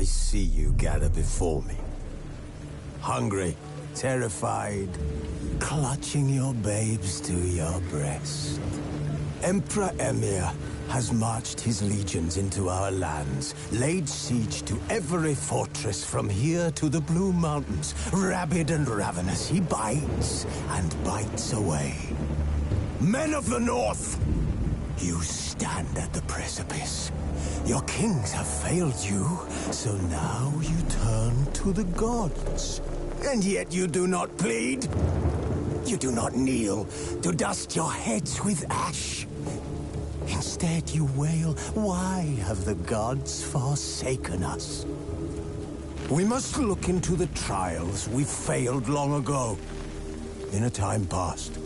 I see you gather before me. Hungry, terrified, clutching your babes to your breast. Emperor Emir has marched his legions into our lands, laid siege to every fortress from here to the Blue Mountains. Rabid and ravenous, he bites and bites away. Men of the North, you stand at the precipice. Your kings have failed you, so now you turn to the gods. And yet you do not plead. You do not kneel to dust your heads with ash. Instead you wail, why have the gods forsaken us? We must look into the trials we failed long ago. In a time past,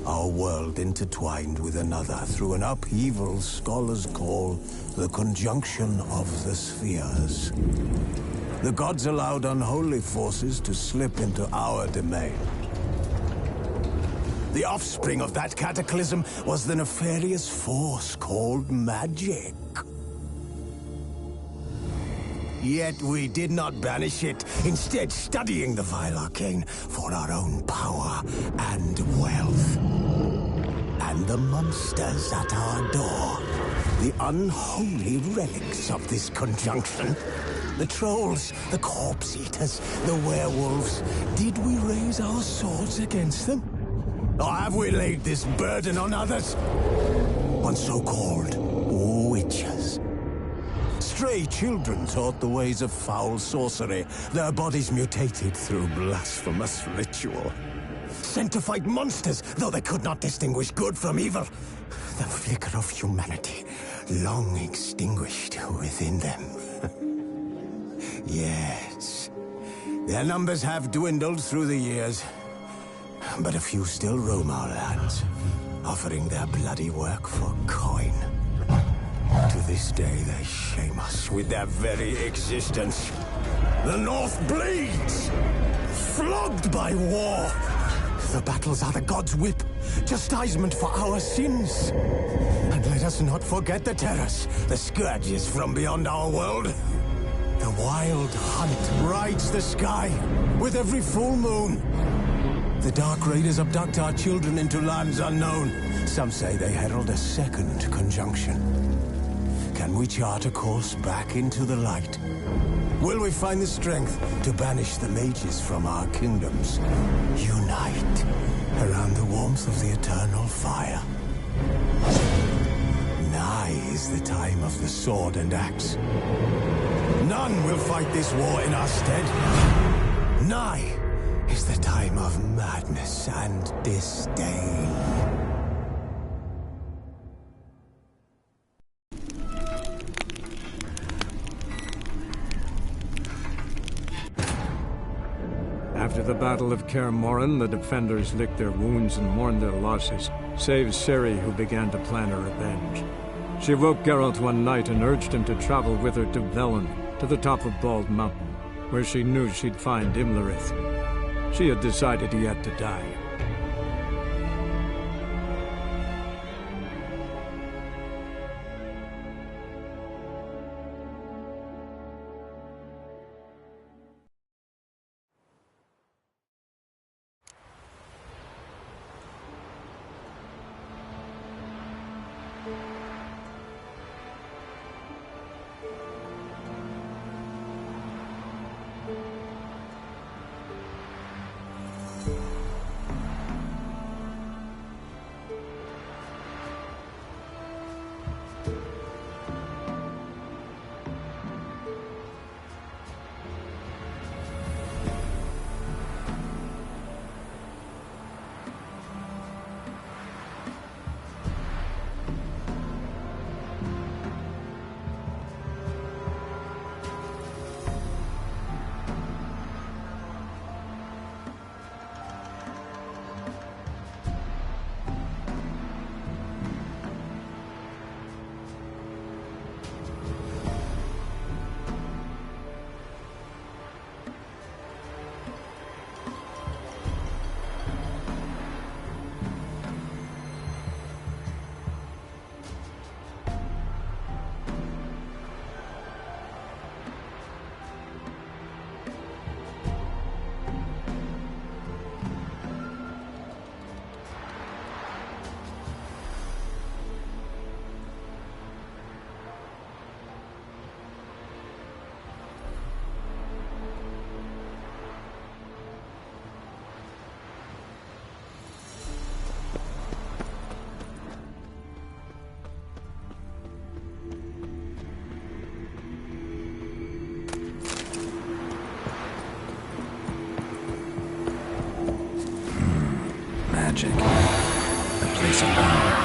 our world intertwined with another through an upheaval scholars call the conjunction of the spheres. The gods allowed unholy forces to slip into our domain. The offspring of that cataclysm was the nefarious force called magic. Yet we did not banish it, instead studying the vile arcane for our own power and wealth. And the monsters at our door, the unholy relics of this conjunction. The trolls, the corpse-eaters, the werewolves. Did we raise our swords against them? Or have we laid this burden on others? On so-called witches. Stray children taught the ways of foul sorcery, their bodies mutated through blasphemous ritual. Sent to fight monsters, though they could not distinguish good from evil. The flicker of humanity, long extinguished within them. Yes, their numbers have dwindled through the years. But a few still roam our lands, offering their bloody work for coin. To this day, they shame us with their very existence. The North bleeds, flogged by war. The battles are the gods' whip, chastisement for our sins. And let us not forget the terrors, the scourges from beyond our world. The wild hunt rides the sky with every full moon. The Dark Raiders abduct our children into lands unknown. Some say they herald a second conjunction. Can we chart a course back into the light? Will we find the strength to banish the mages from our kingdoms? Unite around the warmth of the eternal fire. Nigh is the time of the sword and axe. None will fight this war in our stead. Nigh is the time of madness and disdain. After the Battle of Kaer Morhen, the defenders licked their wounds and mourned their losses, save Ciri, who began to plan her revenge. She woke Geralt one night and urged him to travel with her to Velen, to the top of Bald Mountain, where she knew she'd find Imlerith. She had decided he had to die. magic. A place of power.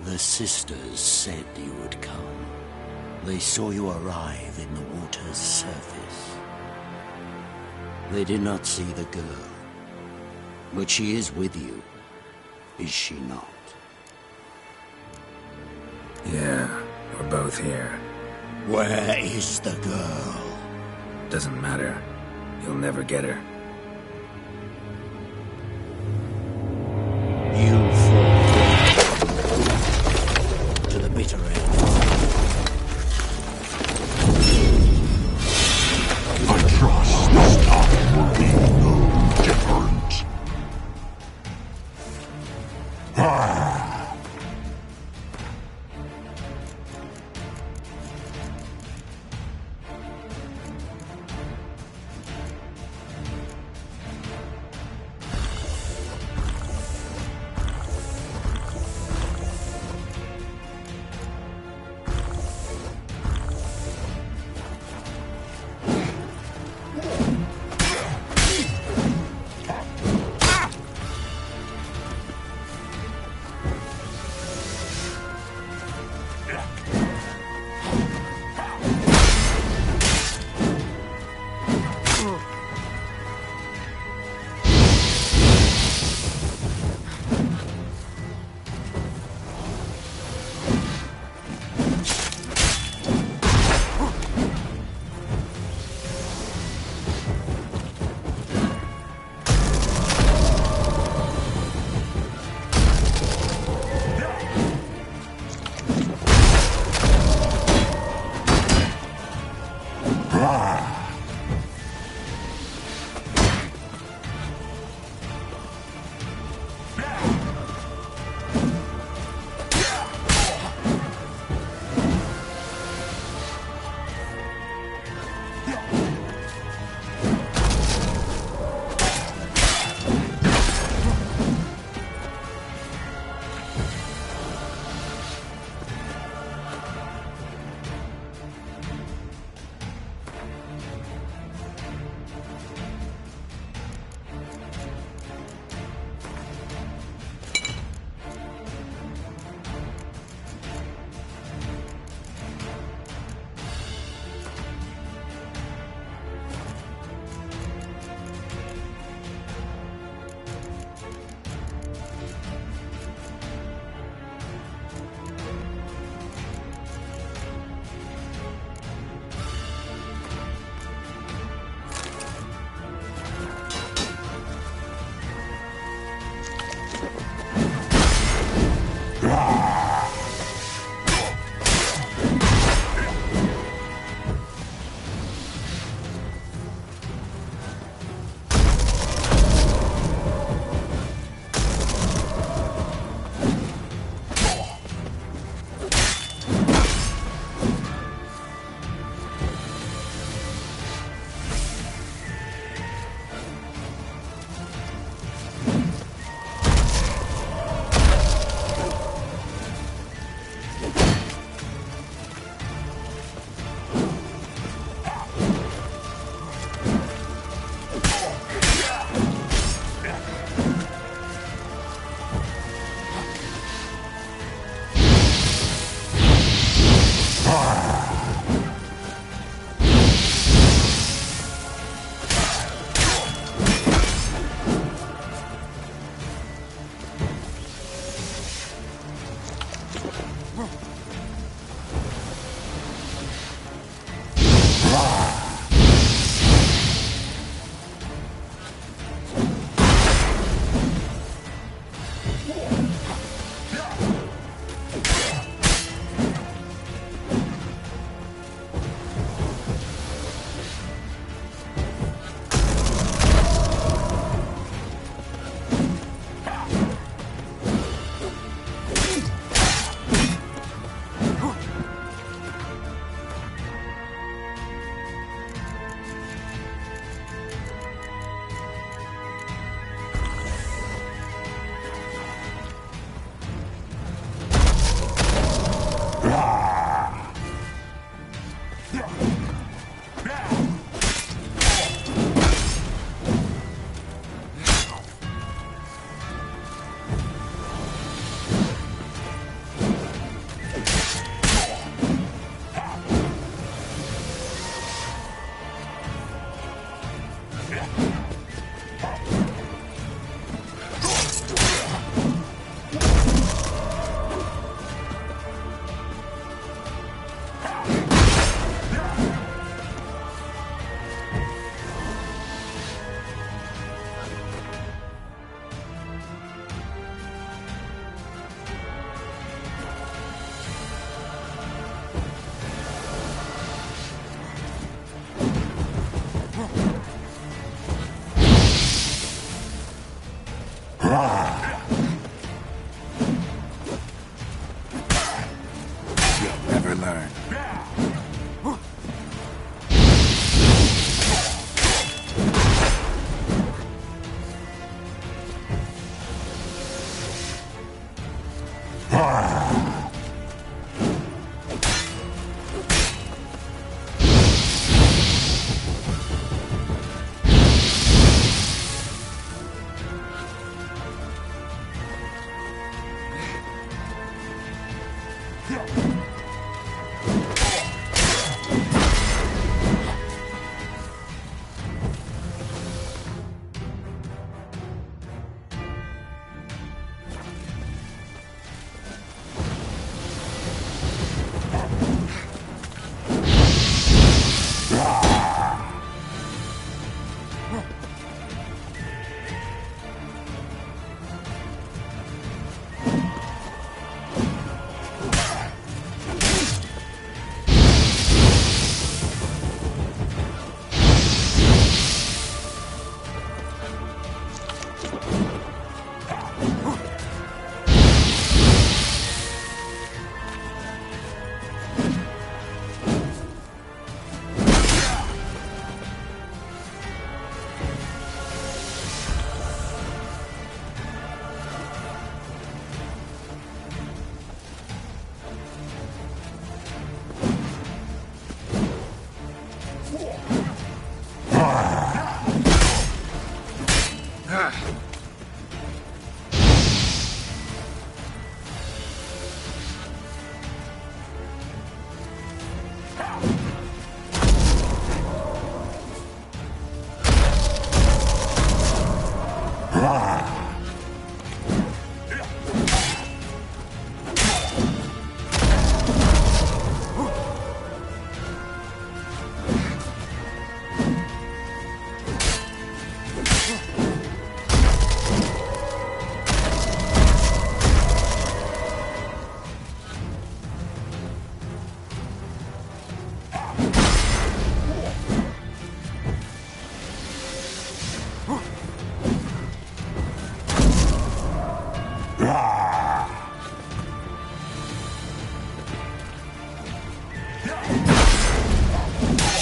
The sisters said you would come. They saw you arrive in the water's surface. They did not see the girl. But she is with you, is she not? Yeah, we're both here. Where is the girl? Doesn't matter. You'll never get her. You fought to the bitter end. I trust this time will be no different.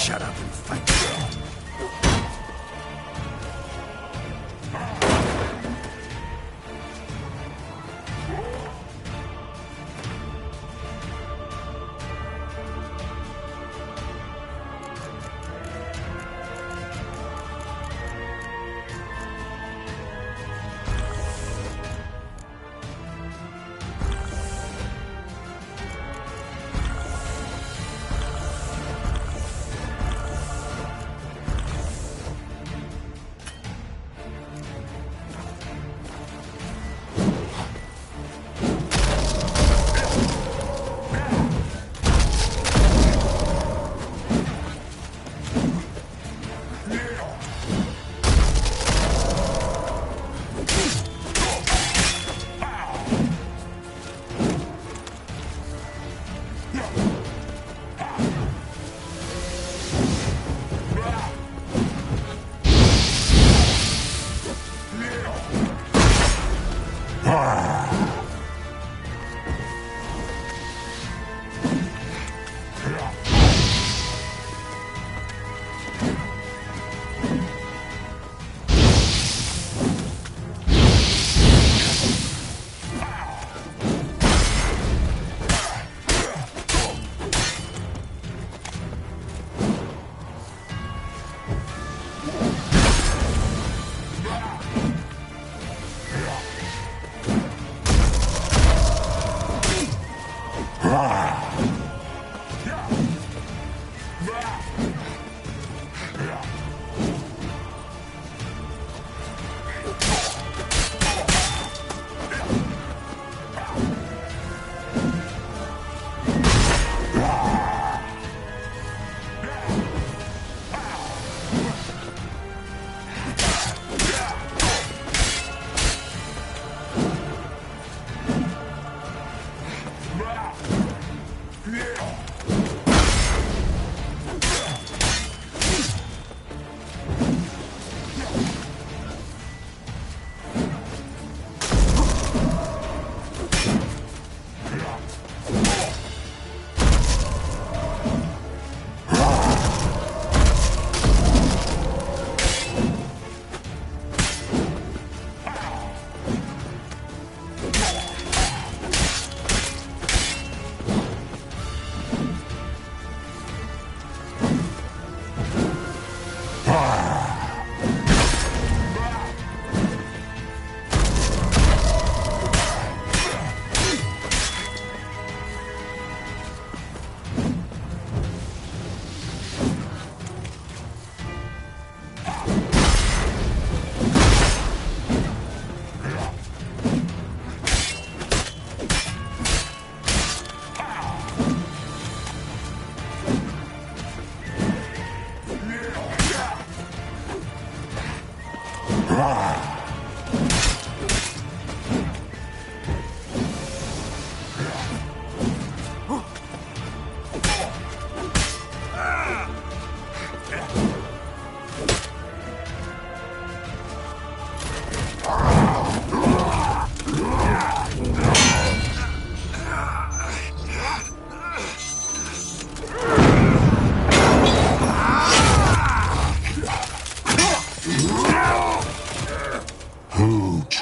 Shut up and fight.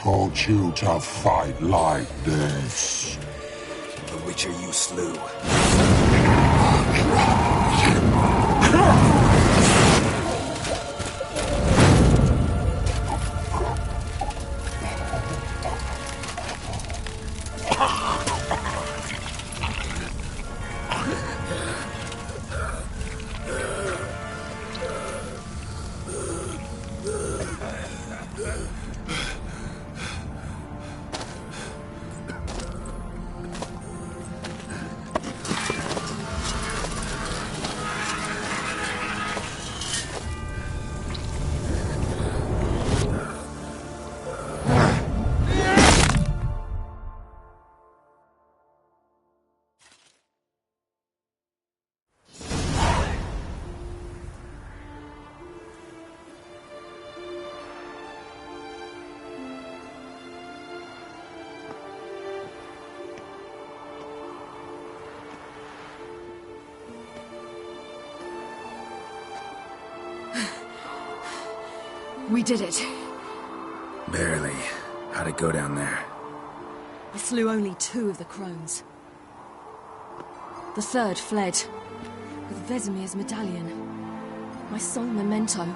Taught you to fight like this? The Witcher you slew. We did it. Barely. How'd it go down there? We slew only 2 of the crones. The 3rd fled, with Vesemir's medallion. My sole memento.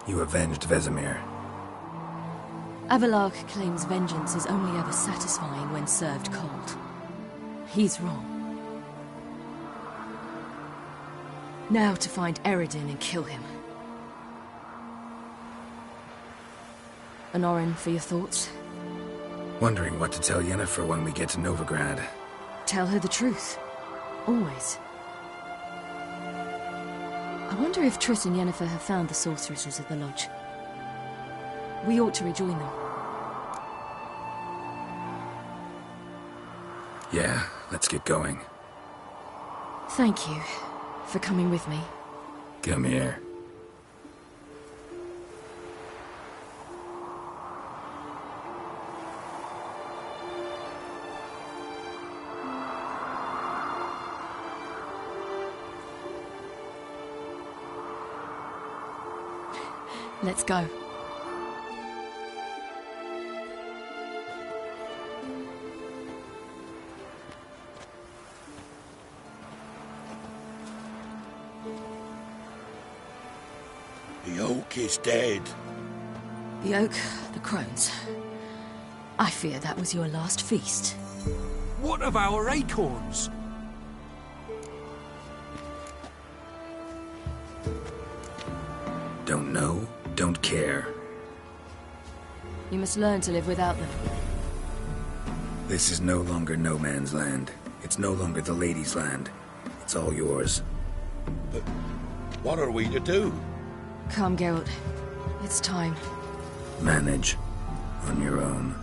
You avenged Vesemir. Avalark claims vengeance is only ever satisfying when served cold. He's wrong. Now to find Eredin and kill him. Honorin, for your thoughts? Wondering what to tell Yennefer when we get to Novigrad. Tell her the truth. Always. I wonder if Triss and Yennefer have found the sorceresses of the Lodge. We ought to rejoin them. Yeah, let's get going. Thank you for coming with me. Come here. Let's go. The oak is dead. The oak, the crones. I fear that was your last feast. What of our acorns? Don't know, don't care. You must learn to live without them. This is no longer no man's land. It's no longer the lady's land. It's all yours. But what are we to do? Come, Geralt. It's time. Manage. On your own.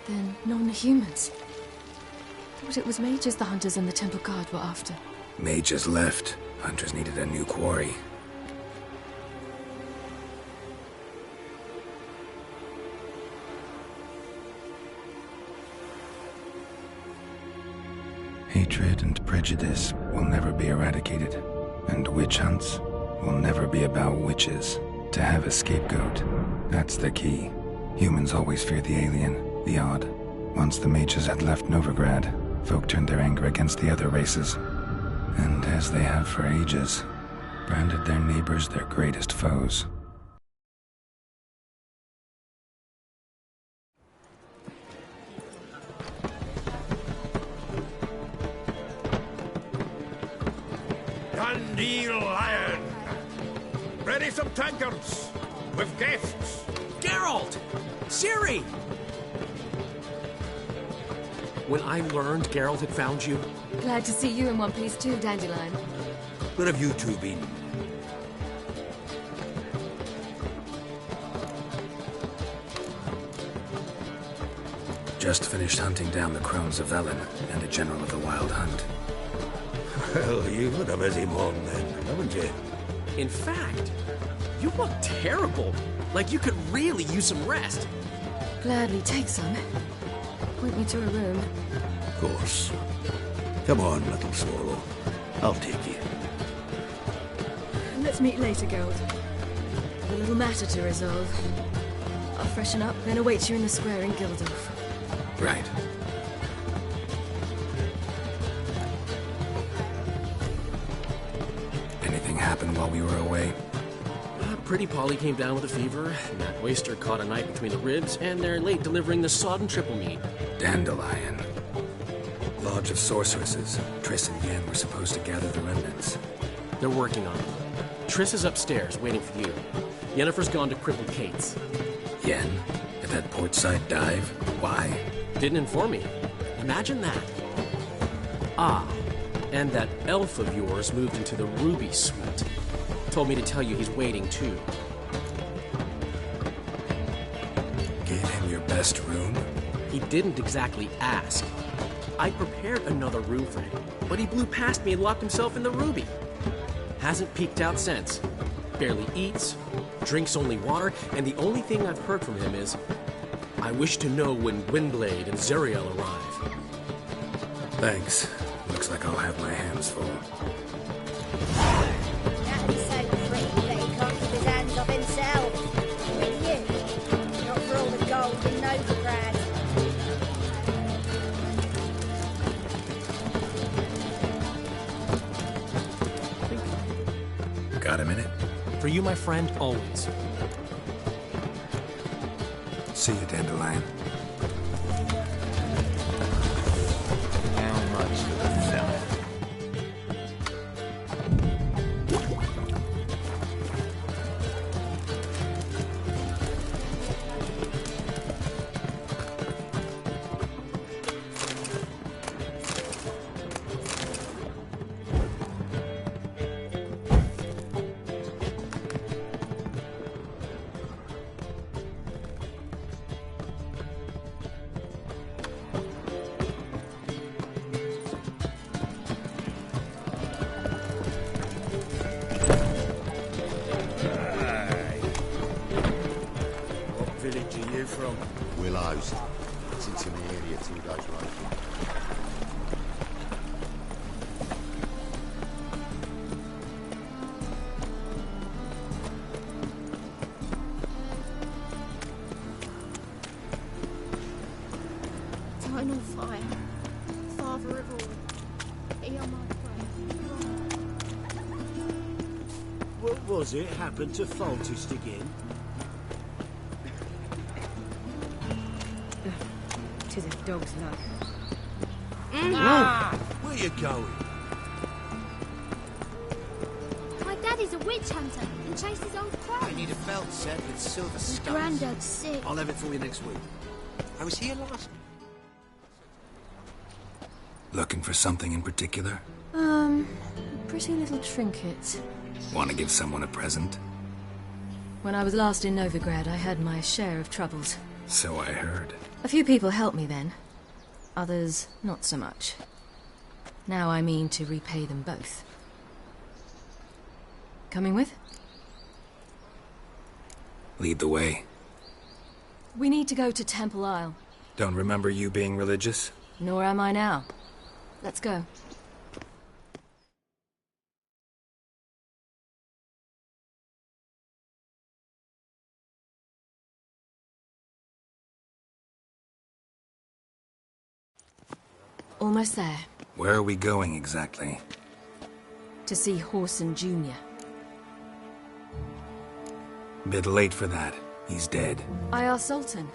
Then non-humans. Thought it was mages the hunters and the temple guard were after. Mages left. Hunters needed a new quarry. Hatred and prejudice will never be eradicated. And witch hunts will never be about witches. To have a scapegoat, that's the key. Humans always fear the alien. The odd. Once the mages had left Novigrad, folk turned their anger against the other races. And as they have for ages, branded their neighbors their greatest foes. Dandelion! Ready some tankards with guests. Geralt! Ciri! When I learned Geralt had found you, Glad to see you in one piece too, Dandelion. Where have you two been? Just finished hunting down the crones of Velen and a general of the Wild Hunt. Well, you've had a busy morning then, haven't you? in fact, you look terrible. Like you could really use some rest. Gladly take some. Point me to a room. Of course. Come on, little swallow. I'll take you. Let's meet later, Geralt. I've a little matter to resolve. I'll freshen up, then await you in the square in Gildorf. Right. Anything happen? happened while we were away? Pretty Polly came down with a fever, and that oyster caught a knife between the ribs, and they're late delivering the sodden triple meat. Dandelion. Lodge of Sorceresses. Triss and Yen were supposed to gather the remnants. They're working on it. Triss is upstairs, waiting for you. Yennefer's gone to Crippled Kate's. Yen? At that portside dive? Why? Didn't inform me. Imagine that. Ah, and that elf of yours moved into the Ruby Suite. Told me to tell you he's waiting, too. Gave him your best room? He didn't exactly ask. I prepared another room for him, but he blew past me and locked himself in the Ruby. Hasn't peeked out since. Barely eats, drinks only water, and the only thing I've heard from him is, I wish to know when Gwynblade and Zariel arrive. Thanks. Looks like I'll have my hands full. That'd so pretty that he can't keep his hands off himself. Will you? Not for all the gold in Novigrad. Got a minute? For you, my friend, always. See you, Dandelion. How much for the fella? Village are you from? Willows. Since in the area 2 days later. Eternal fire. Father of all. Hear my prayer. What was it happened to Foltest again? Tis a dog's luck. Where you going? My daddy's a witch hunter and chases old crows. I need a belt set with silver His studs. granddad's sick. I'll have it for you next week. I was here last. Looking for something in particular? A pretty little trinket. Want to give someone a present? When I was last in Novigrad, I had my share of troubles. So I heard. A few people helped me then. Others, not so much. Now I mean to repay them both. Coming with? Lead the way. We need to go to Temple Isle. Don't remember you being religious? Nor am I now. Let's go. Almost there. Where are we going exactly? To see Horson Jr. Bit late for that. He's dead. I asked Sultan,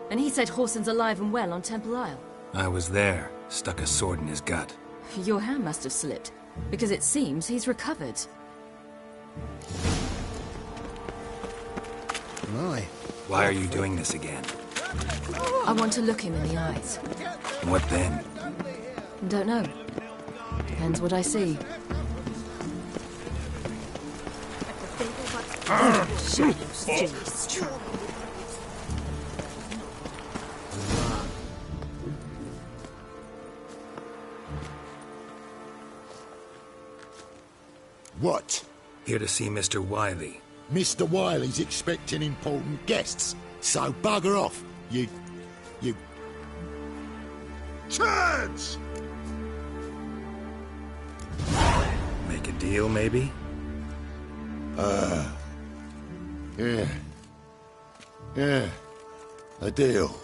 and he said Horson's alive and well on Temple Isle. I was there. Stuck a sword in his gut. Your hand must have slipped, because it seems he's recovered. My. Why are you doing this again? I want to look him in the eyes. What then? Don't know. Depends what I see. What? Here to see Mr. Wiley. Mr. Wiley's expecting important guests, so bugger off, you... Turds! Make a deal, maybe? Yeah. A deal.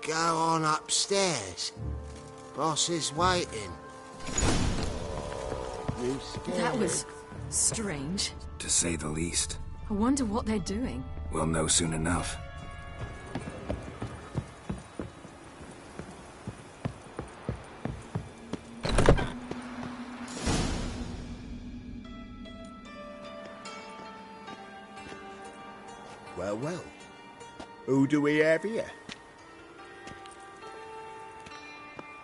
Go on upstairs. Boss is waiting. You scared? That was Strange. To say the least. I wonder what they're doing. We'll know soon enough. Well, well. Who do we have here?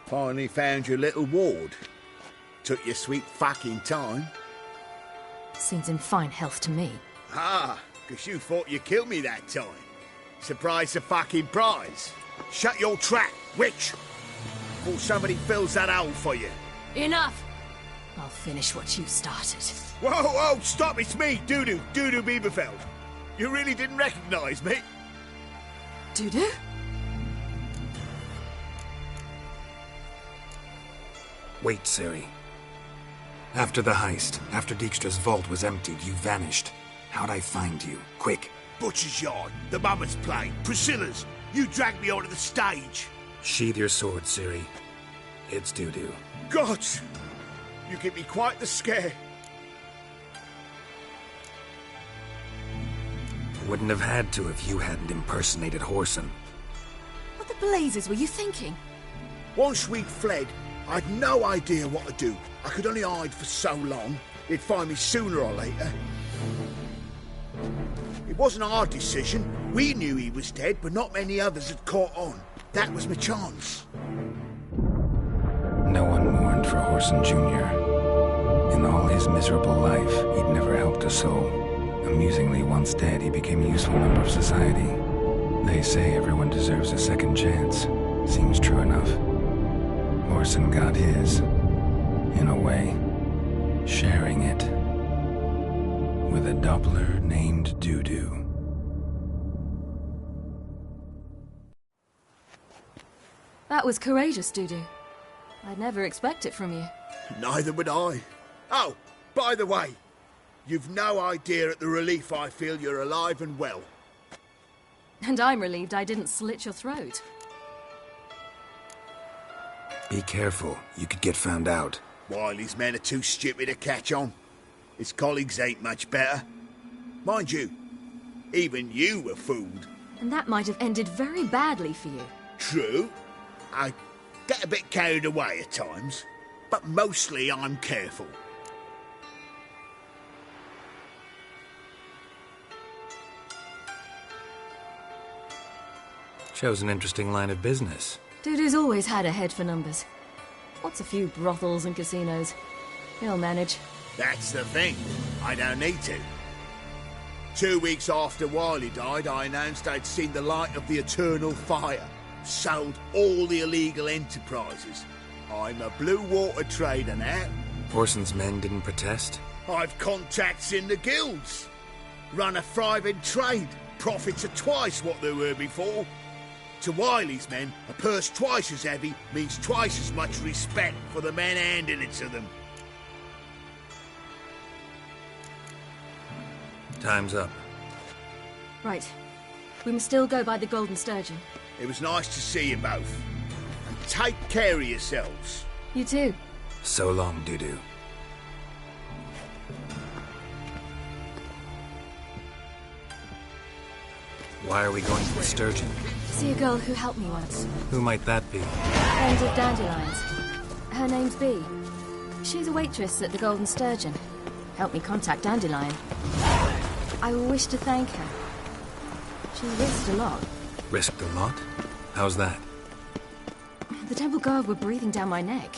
Finally found your little ward. Took your sweet fucking time. Seems in fine health to me. Ah, 'cause you thought you killed me that time. Surprise the fucking prize. Shut your trap, witch! Before somebody fills that hole for you. Enough! I'll finish what you started. Whoa, whoa, stop, it's me, Dudu Bieberfeld. You really didn't recognize me? Dudu? Wait, Ciri. After the heist, after Dijkstra's vault was emptied, you vanished. How'd I find you? Quick. Butcher's Yard, the Mama's Play, Priscilla's. You dragged me onto the stage. Sheathe your sword, Ciri. It's Dudu. God! You give me quite the scare. Wouldn't have had to if you hadn't impersonated Whoreson. What the blazes were you thinking? Once we'd fled, I'd no idea what to do. I could only hide for so long. They'd find me sooner or later. It wasn't our decision. We knew he was dead, but not many others had caught on. That was my chance. No one mourned for Whoreson Jr. In all his miserable life, he'd never helped a soul. Amusingly, once dead, he became a useful member of society. They say everyone deserves a second chance. Seems true enough. Whoreson got his, in a way, sharing it with a Doppler named Dudu. That was courageous, Dudu. I'd never expect it from you. Neither would I. Oh, by the way, you've no idea at the relief I feel you're alive and well. And I'm relieved I didn't slit your throat. Be careful, you could get found out. Wiley's men are too stupid to catch on. His colleagues ain't much better. Mind you, even you were fooled. And that might have ended very badly for you. True. I get a bit carried away at times, but mostly I'm careful. Shows an interesting line of business. Dudu's always had a head for numbers. What's a few brothels and casinos? He'll manage. That's the thing. I don't need to. 2 weeks after Wiley died, I announced I'd seen the light of the eternal fire. Sold all the illegal enterprises. I'm a blue water trader now. Whoreson's men didn't protest? I've contacts in the guilds. Run a thriving trade. Profits are twice what they were before. To Wiley's men, a purse twice as heavy means twice as much respect for the men handing it to them. Time's up. Right. We must still go by the Golden Sturgeon. It was nice to see you both. And take care of yourselves. You too. So long, Dudu. Why are we going to the Sturgeon? See a girl who helped me once. Who might that be? Friend of Dandelion's. Her name's Bee. She's a waitress at the Golden Sturgeon. Helped me contact Dandelion. I wish to thank her. She risked a lot. Risked a lot? How's that? The Temple Guard were breathing down my neck.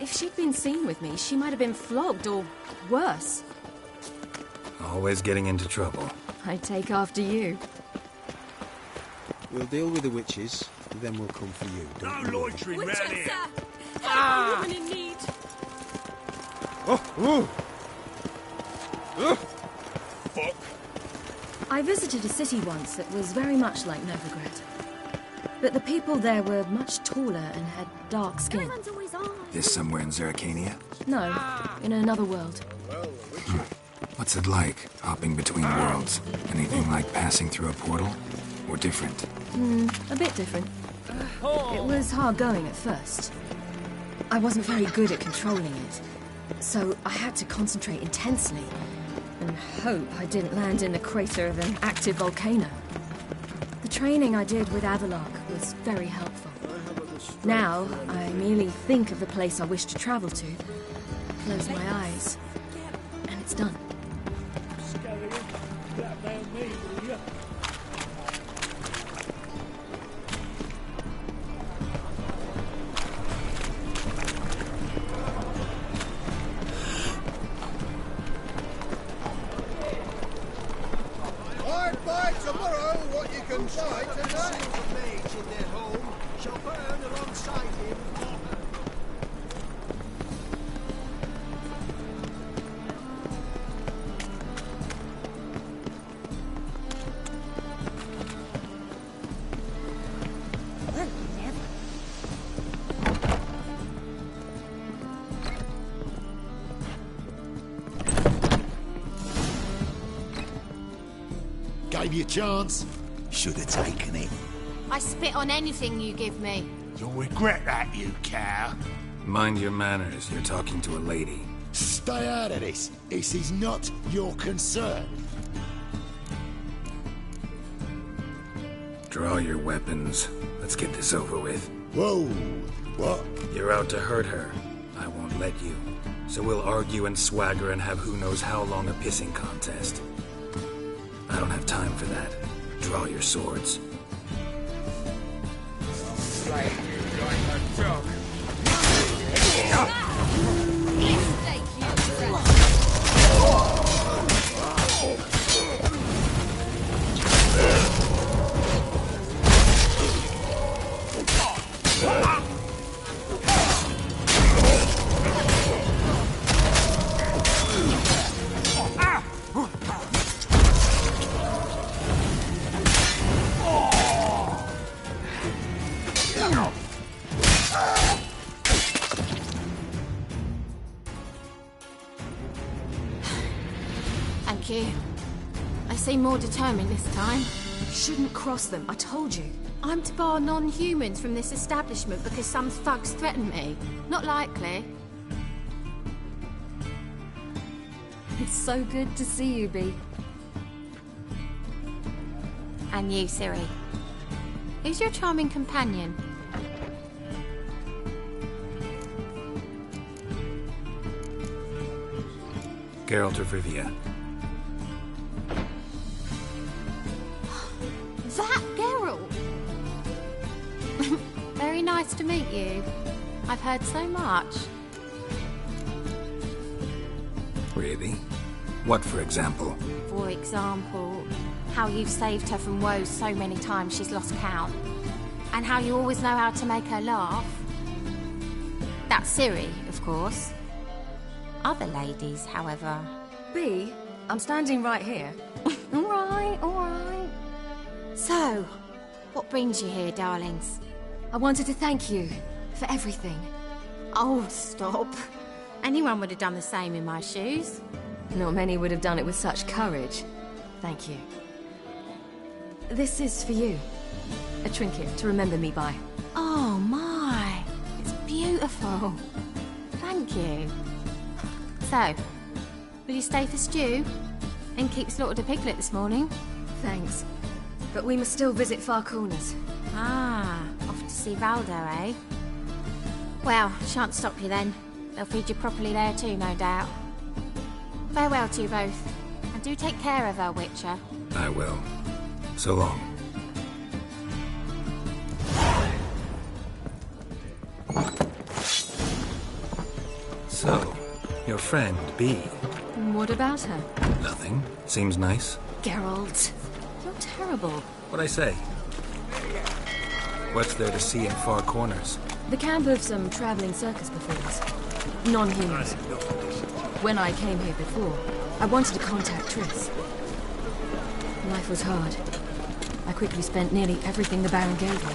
If she'd been seen with me, she might have been flogged or worse. Always getting into trouble. I take after you. We'll deal with the witches, and then we'll come for you. Don't No you worry. loitering round here. A woman in need. Fuck. I visited a city once that was very much like Novigrad. But the people there were much taller and had dark skin. Everyone's always on. This somewhere in Zeracania? No, in another world. What's it like, hopping between worlds? Anything like passing through a portal? Or different? A bit different. It was hard going at first. I wasn't very good at controlling it. So I had to concentrate intensely and hope I didn't land in the crater of an active volcano. The training I did with Avalok was very helpful. Now, I merely think of the place I wish to travel to, close my eyes, and it's done. Gave you a chance. Should have taken it. I spit on anything you give me. You'll regret that, you cow. Mind your manners, you're talking to a lady. Stay out of this. This is not your concern. Draw your weapons. Let's get this over with. Whoa. What? You're out to hurt her. I won't let you. So we'll argue and swagger and have who knows how long a pissing contest. I don't have time for that. Draw your swords. Slay you like a dog. Thank you. I seem more determined this time. You shouldn't cross them, I told you. I'm to bar non-humans from this establishment because some thugs threaten me. Not likely. It's so good to see you, Bee. And you, Ciri. Who's your charming companion? Geralt of Rivia. That Geralt! Very nice to meet you. I've heard so much. Really? What, for example? For example, how you've saved her from woes so many times she's lost count. And how you always know how to make her laugh. That's Ciri, of course. Other ladies, however... Bee, I'm standing right here. All right. So, what brings you here, darlings? I wanted to thank you for everything. Oh, stop. Anyone would have done the same in my shoes. Not many would have done it with such courage. Thank you. This is for you. A trinket to remember me by. Oh, my. It's beautiful. Thank you. So, will you stay for stew? And keep slaughtered a piglet this morning? Thanks. But we must still visit Far Corners. Ah, off to see Valdo, eh? Well, shan't stop you then. They'll feed you properly there too, no doubt. Farewell to you both. And do take care of her, Witcher. I will. So long. So, your friend, Bee. What about her? Nothing. Seems nice. Geralt, you're terrible. What'd I say? What's there to see in Far Corners? The camp of some traveling circus performers. Non-humans. When I came here before, I wanted to contact Triss. Life was hard. I quickly spent nearly everything the Baron gave me.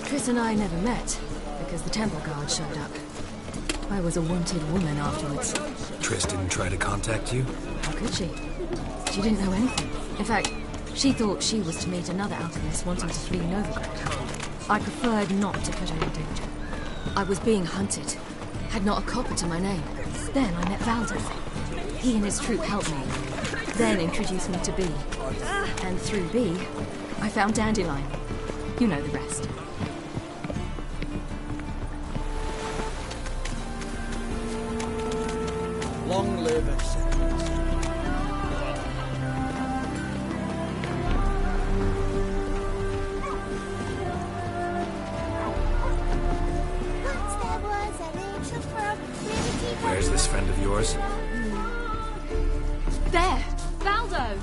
Triss and I never met, because the temple guard showed up. I was a wanted woman afterwards. Triss didn't try to contact you? How could she? She didn't know anything. In fact, she thought she was to meet another alchemist wanting to flee Novigrad. I preferred not to put her in danger. I was being hunted. Had not a copper to my name. Then I met Valdo. He and his troop helped me, then introduced me to B. And through B, I found Dandelion. You know the rest. Long live Excellence. Where's this friend of yours? There! Valdo!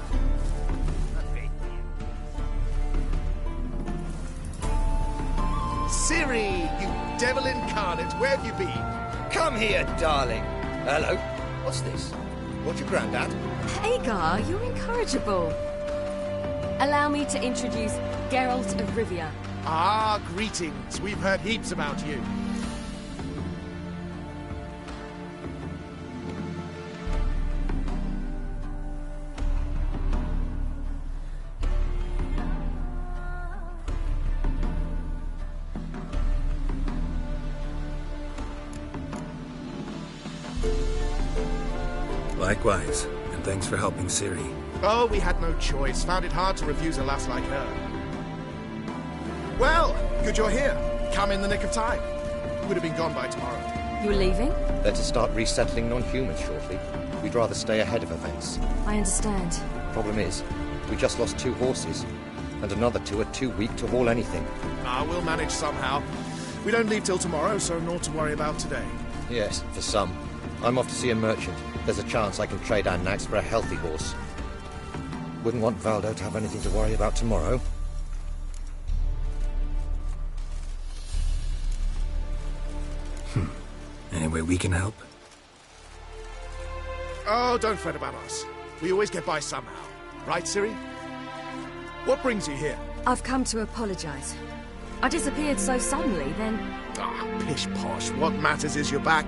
Ciri, you devil incarnate, where have you been? Come here, darling. Hello. What's this? What's your granddad? Hagar, you're incorrigible. Allow me to introduce Geralt of Rivia. Ah, greetings. We've heard heaps about you. Likewise, and thanks for helping Ciri. Oh, we had no choice. Found it hard to refuse a lass like her. Well, good you're here. Come in the nick of time. Would have been gone by tomorrow. You're leaving? They're to start resettling non-humans shortly. We'd rather stay ahead of events. I understand. Problem is, we just lost 2 horses, and another 2 are too weak to haul anything. Ah, we'll manage somehow. We don't leave till tomorrow, so naught to worry about today. Yes, for some. I'm off to see a merchant. There's a chance I can trade our nags for a healthy horse. Wouldn't want Valdo to have anything to worry about tomorrow. Any way we can help? Oh, don't fret about us. We always get by somehow. Right, Ciri? What brings you here? I've come to apologize. I disappeared so suddenly, then... Ah, pish-posh. What matters is you're back,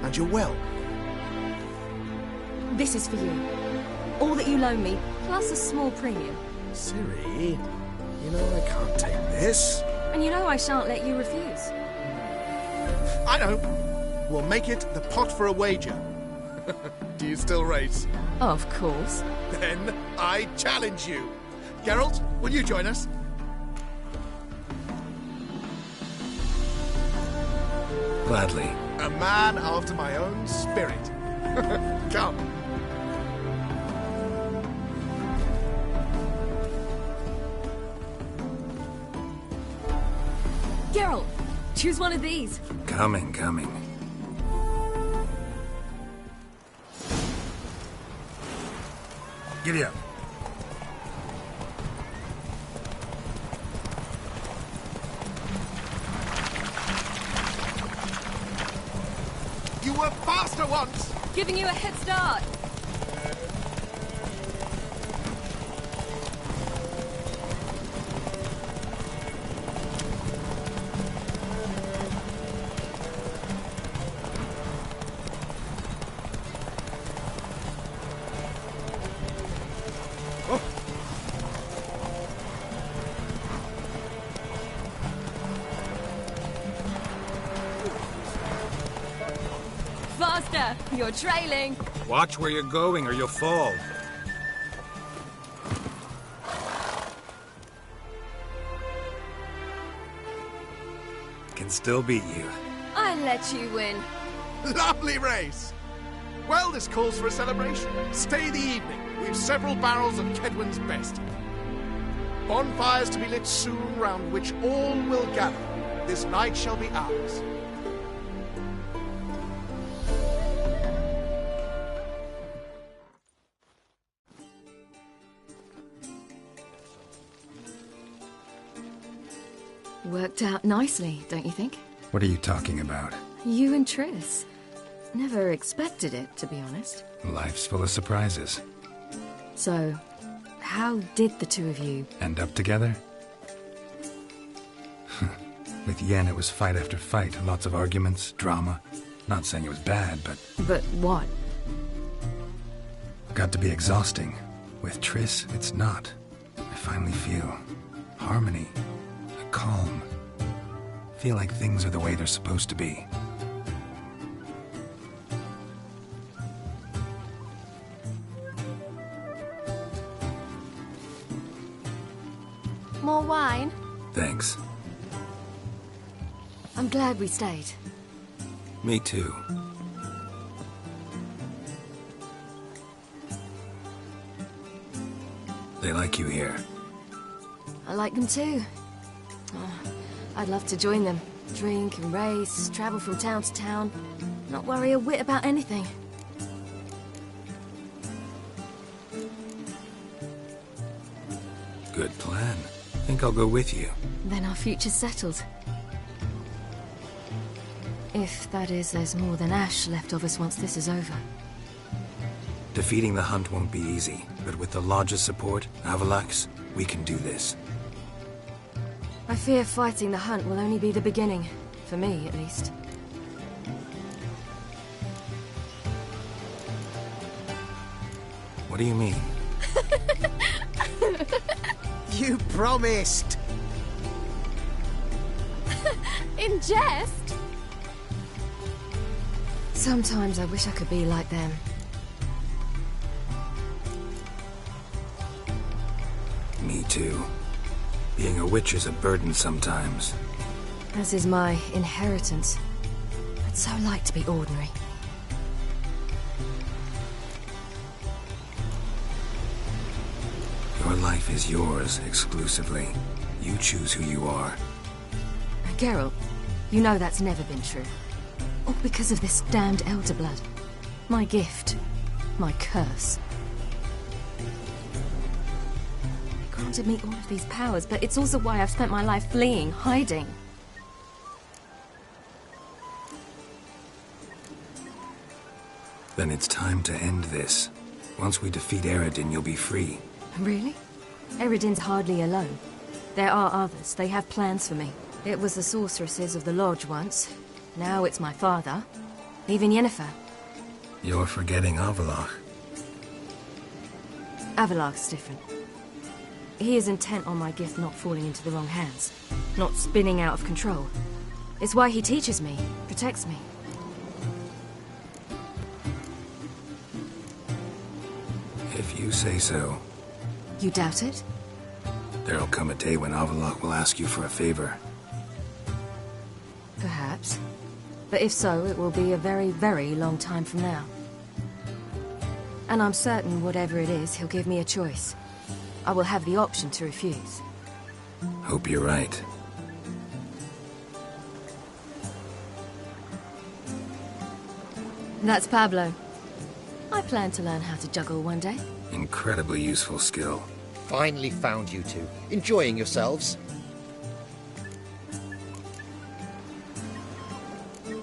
and you're well. This is for you. All that you loan me, plus a small premium. Ciri, you know I can't take this. And you know I shan't let you refuse. I know. We'll make it the pot for a wager. Do you still race? Of course. Then I challenge you. Geralt, will you join us? Gladly. A man after my own spirit. Come. Geralt, choose one of these. Coming. Giddy up. You were faster once! Giving you a head start. Faster! You're trailing. Watch where you're going or you'll fall. Can still beat you. I let you win. Lovely race! Well, this calls for a celebration. Stay the evening. We've several barrels of Kedwen's best. Bonfires to be lit soon, round which all will gather. This night shall be ours. Worked out nicely, don't you think? What are you talking about? You and Triss. Never expected it, to be honest. Life's full of surprises. So, how did the two of you... End up together? With Yen, it was fight after fight. Lots of arguments, drama. Not saying it was bad, but... But what? Got to be exhausting. With Triss, it's not. I finally feel harmony. Calm. Feel like things are the way they're supposed to be. More wine? Thanks. I'm glad we stayed. Me too. They like you here. I like them too. Oh, I'd love to join them. Drink and race, travel from town to town. Not worry a whit about anything. Good plan. Think I'll go with you. Then our future's settled. If, that is, there's more than ash left of us once this is over. Defeating the hunt won't be easy, but with the Lodge's support, Avalax, we can do this. I fear fighting the hunt will only be the beginning. For me, at least. What do you mean? You promised! In jest? Sometimes I wish I could be like them. Me too. Being a witch is a burden sometimes. As is my inheritance. I'd so like to be ordinary. Your life is yours exclusively. You choose who you are. Geralt, you know that's never been true. All because of this damned elder blood. My gift. My curse. It granted me all of these powers, but it's also why I've spent my life fleeing, hiding. Then it's time to end this. Once we defeat Eredin, you'll be free. Really? Eredin's hardly alone. There are others. They have plans for me. It was the sorceresses of the Lodge once. Now it's my father. Even Yennefer. You're forgetting Avalach. Avalach's different. He is intent on my gift not falling into the wrong hands. Not spinning out of control. It's why he teaches me, protects me. If you say so. You doubt it? There'll come a day when Avalach will ask you for a favor. Perhaps. But if so, it will be a very, very long time from now. And I'm certain whatever it is, he'll give me a choice. I will have the option to refuse. Hope you're right. That's Pablo. I plan to learn how to juggle one day. Incredibly useful skill. Finally found you two. Enjoying yourselves?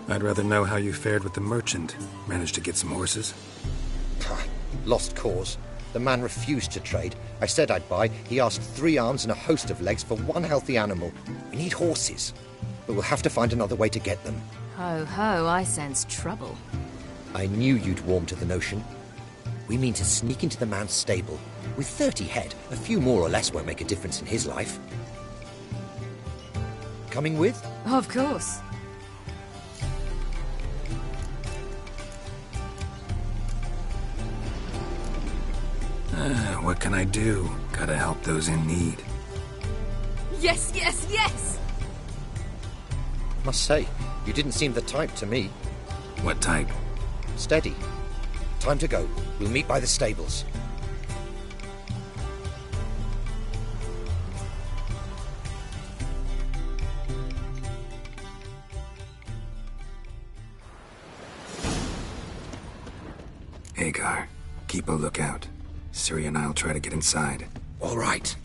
I'd rather know how you fared with the merchant. Managed to get some horses? Lost cause. The man refused to trade. I said I'd buy. He asked 3 arms and a host of legs for 1 healthy animal. We need horses. But we'll have to find another way to get them. Ho ho, I sense trouble. I knew you'd warm to the notion. We mean to sneak into the man's stable. With 30 head, a few more or less won't make a difference in his life. Coming with? Of course. What can I do? Gotta help those in need. Yes, yes, yes! Must say, you didn't seem the type to me. What type? Steady. Time to go. We'll meet by the stables. Agar, keep a lookout. Ciri and I'll try to get inside. All right.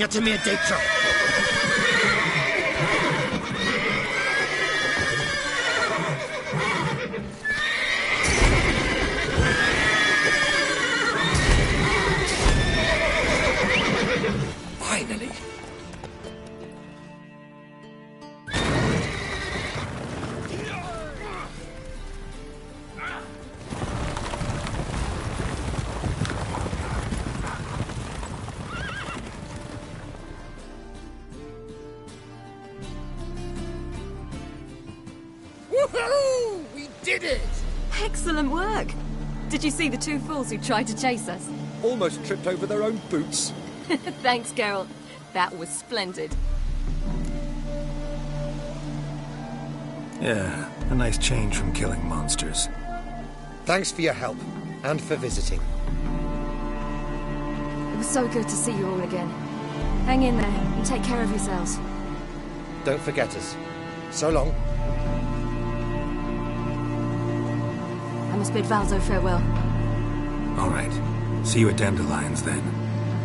to me, Directo. Finally. Woohoo! We did it! Excellent work! Did you see the two fools who tried to chase us? Almost tripped over their own boots. Thanks, Geralt. That was splendid. Yeah, a nice change from killing monsters. Thanks for your help, and for visiting. It was so good to see you all again. Hang in there, and take care of yourselves. Don't forget us. So long. I must bid Valzo farewell. All right. See you at Dandelions, then.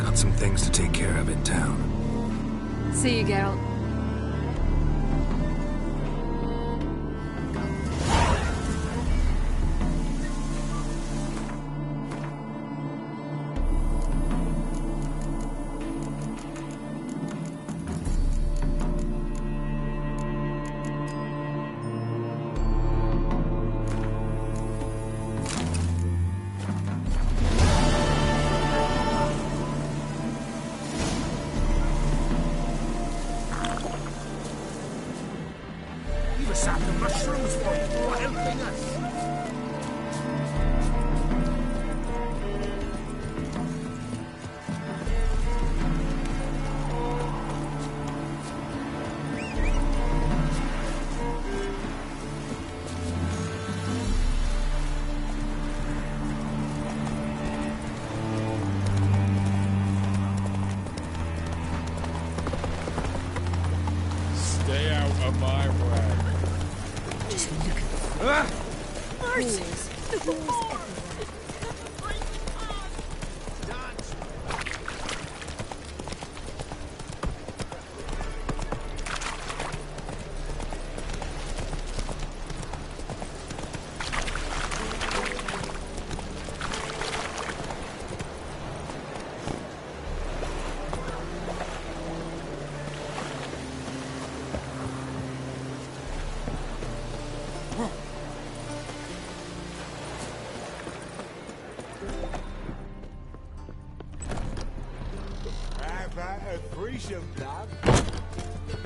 Got some things to take care of in town. See you, Geralt. Stay out of my way. Just look at them. Horses.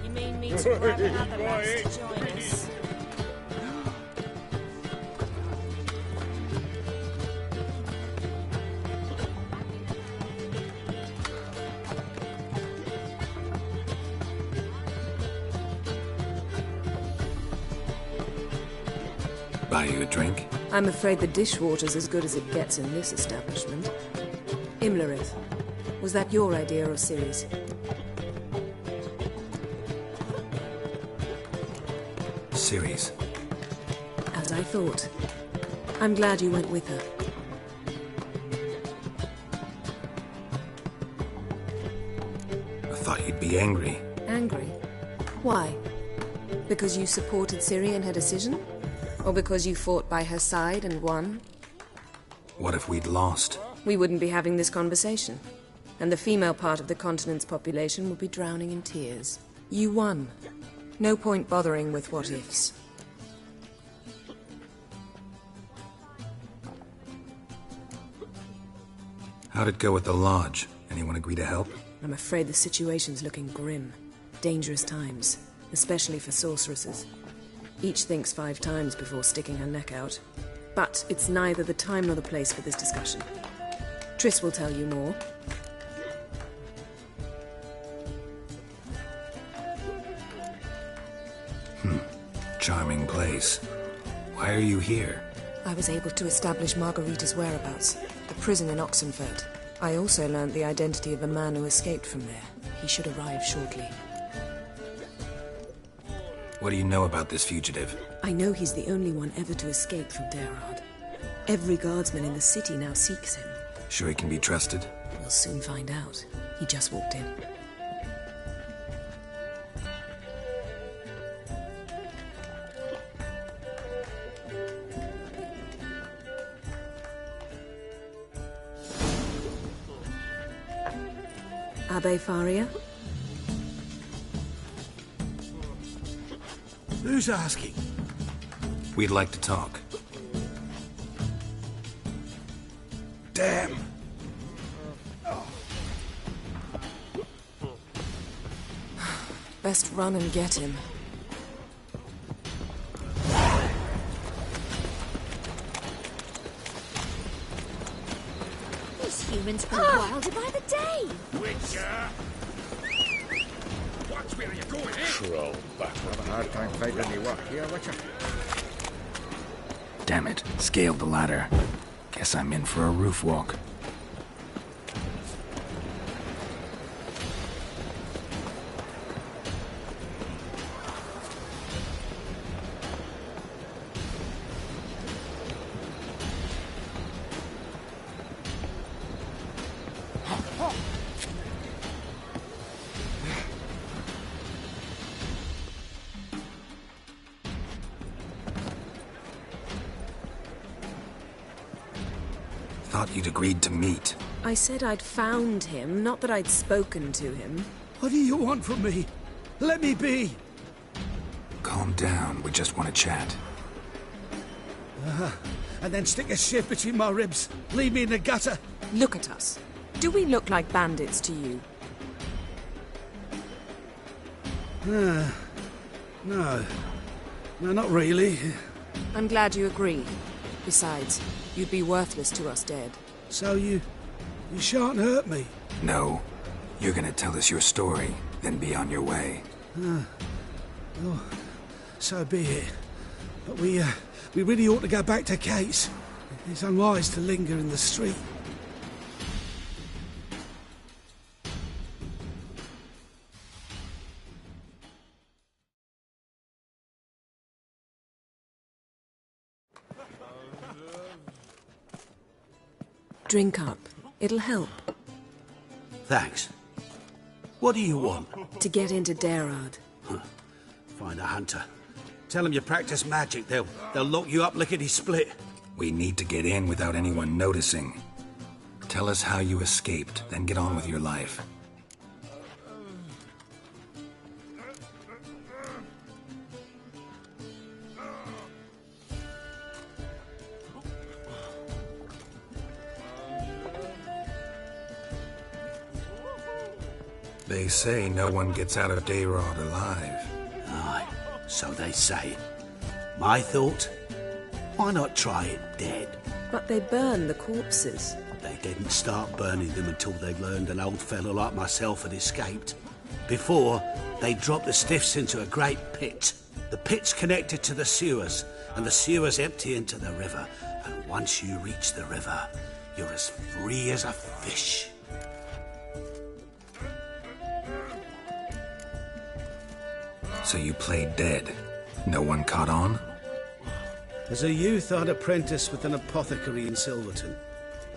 You mean me to grab another lass to join us? Buy you a drink? I'm afraid the dishwater's as good as it gets in this establishment. Imlerith, was that your idea or Ciri's? Ciri's. As I thought. I'm glad you went with her. I thought you'd be angry. Angry? Why? Because you supported Ciri in her decision? Or because you fought by her side and won? What if we'd lost? We wouldn't be having this conversation. And the female part of the continent's population would be drowning in tears. You won. No point bothering with what-ifs. How'd it go at the lodge? Anyone agree to help? I'm afraid the situation's looking grim. Dangerous times, especially for sorceresses. Each thinks 5 times before sticking her neck out. But it's neither the time nor the place for this discussion. Triss will tell you more. Charming place. Why are you here? I was able to establish Margarita's whereabouts, the prison in Oxenfurt. I also learned the identity of a man who escaped from there. He should arrive shortly. What do you know about this fugitive? I know he's the only one ever to escape from Derard. Every guardsman in the city now seeks him. Sure he can be trusted? We'll soon find out. He just walked in. Abbe Faria? Who's asking? We'd like to talk. Damn. Best run and get him. These humans go wilder by the day. Witcher! Watch where you're going, eh? Troll back. Have a hard time finding me work here, Witcher. Damn it, scaled the ladder. Guess I'm in for a roof walk. Thought you'd agreed to meet. I said I'd found him, not that I'd spoken to him. What do you want from me? Let me be. Calm down, we just want to chat. And then stick a shiv between my ribs. Leave me in the gutter. Look at us. Do we look like bandits to you? No. No, not really. I'm glad you agree. Besides, you'd be worthless to us dead. So you shan't hurt me? No. You're gonna tell us your story, then be on your way. Oh, so be it. But we really ought to go back to Kate's. It's unwise to linger in the street. Drink up. It'll help. Thanks. What do you want? To get into Derard. Find a hunter. Tell them you practice magic. They'll lock you up lickety-split. We need to get in without anyone noticing. Tell us how you escaped, then get on with your life. They say no one gets out of Dayrod alive. Aye, so they say. My thought? Why not try it dead? But they burn the corpses. They didn't start burning them until they learned an old fellow like myself had escaped. Before, they dropped the stiffs into a great pit. The pit's connected to the sewers, and the sewers empty into the river. And once you reach the river, you're as free as a fish. So you played dead. No one caught on? As a youth, I'd apprenticed with an apothecary in Silverton.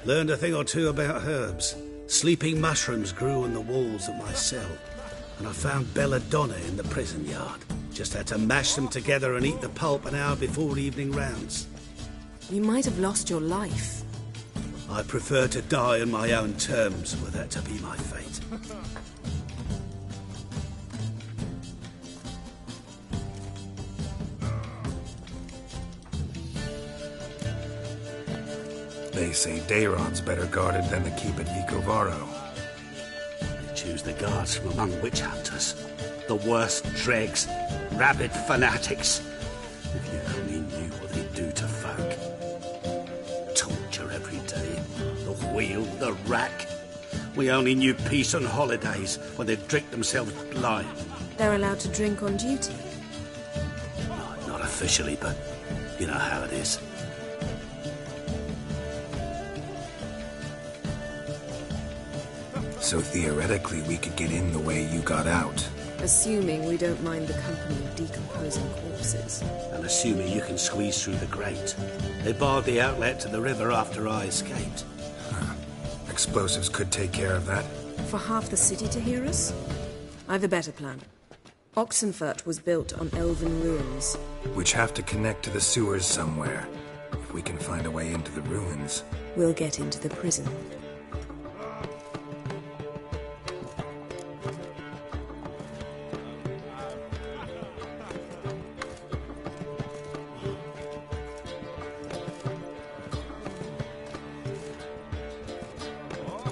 Learned a thing or two about herbs. Sleeping mushrooms grew on the walls of my cell. And I found belladonna in the prison yard. Just had to mash them together and eat the pulp an hour before evening rounds. You might have lost your life. I prefer to die on my own terms, were that to be my fate. They say Dayrod's better guarded than the keep at Vicovaro. They choose the guards from among witch hunters. The worst dregs, rabid fanatics. If you only knew what they do to folk. Torture every day. The wheel, the rack. We only knew peace on holidays when they'd drink themselves blind. They're allowed to drink on duty? Not officially, but you know how it is. So theoretically, we could get in the way you got out. Assuming we don't mind the company of decomposing corpses. And assuming you can squeeze through the grate. They barred the outlet to the river after I escaped. Huh. Explosives could take care of that. For half the city to hear us? I've a better plan. Oxenfurt was built on elven ruins. Which have to connect to the sewers somewhere. If we can find a way into the ruins. We'll get into the prison.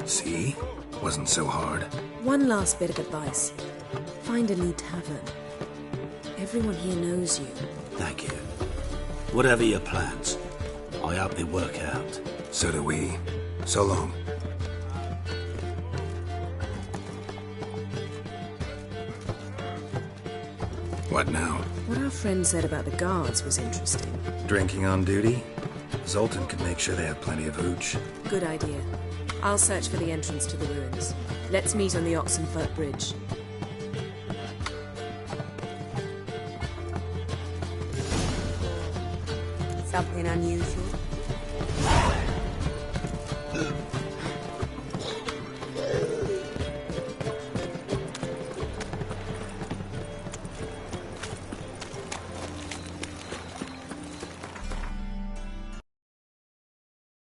See? Wasn't so hard. One last bit of advice. Find a new tavern. Everyone here knows you. Thank you. Whatever your plans, I hope they work out. So do we. So long. What now? What our friend said about the guards was interesting. Drinking on duty? Zoltan can make sure they have plenty of hooch. Good idea. I'll search for the entrance to the ruins. Let's meet on the Oxenfurt Bridge. Something unusual?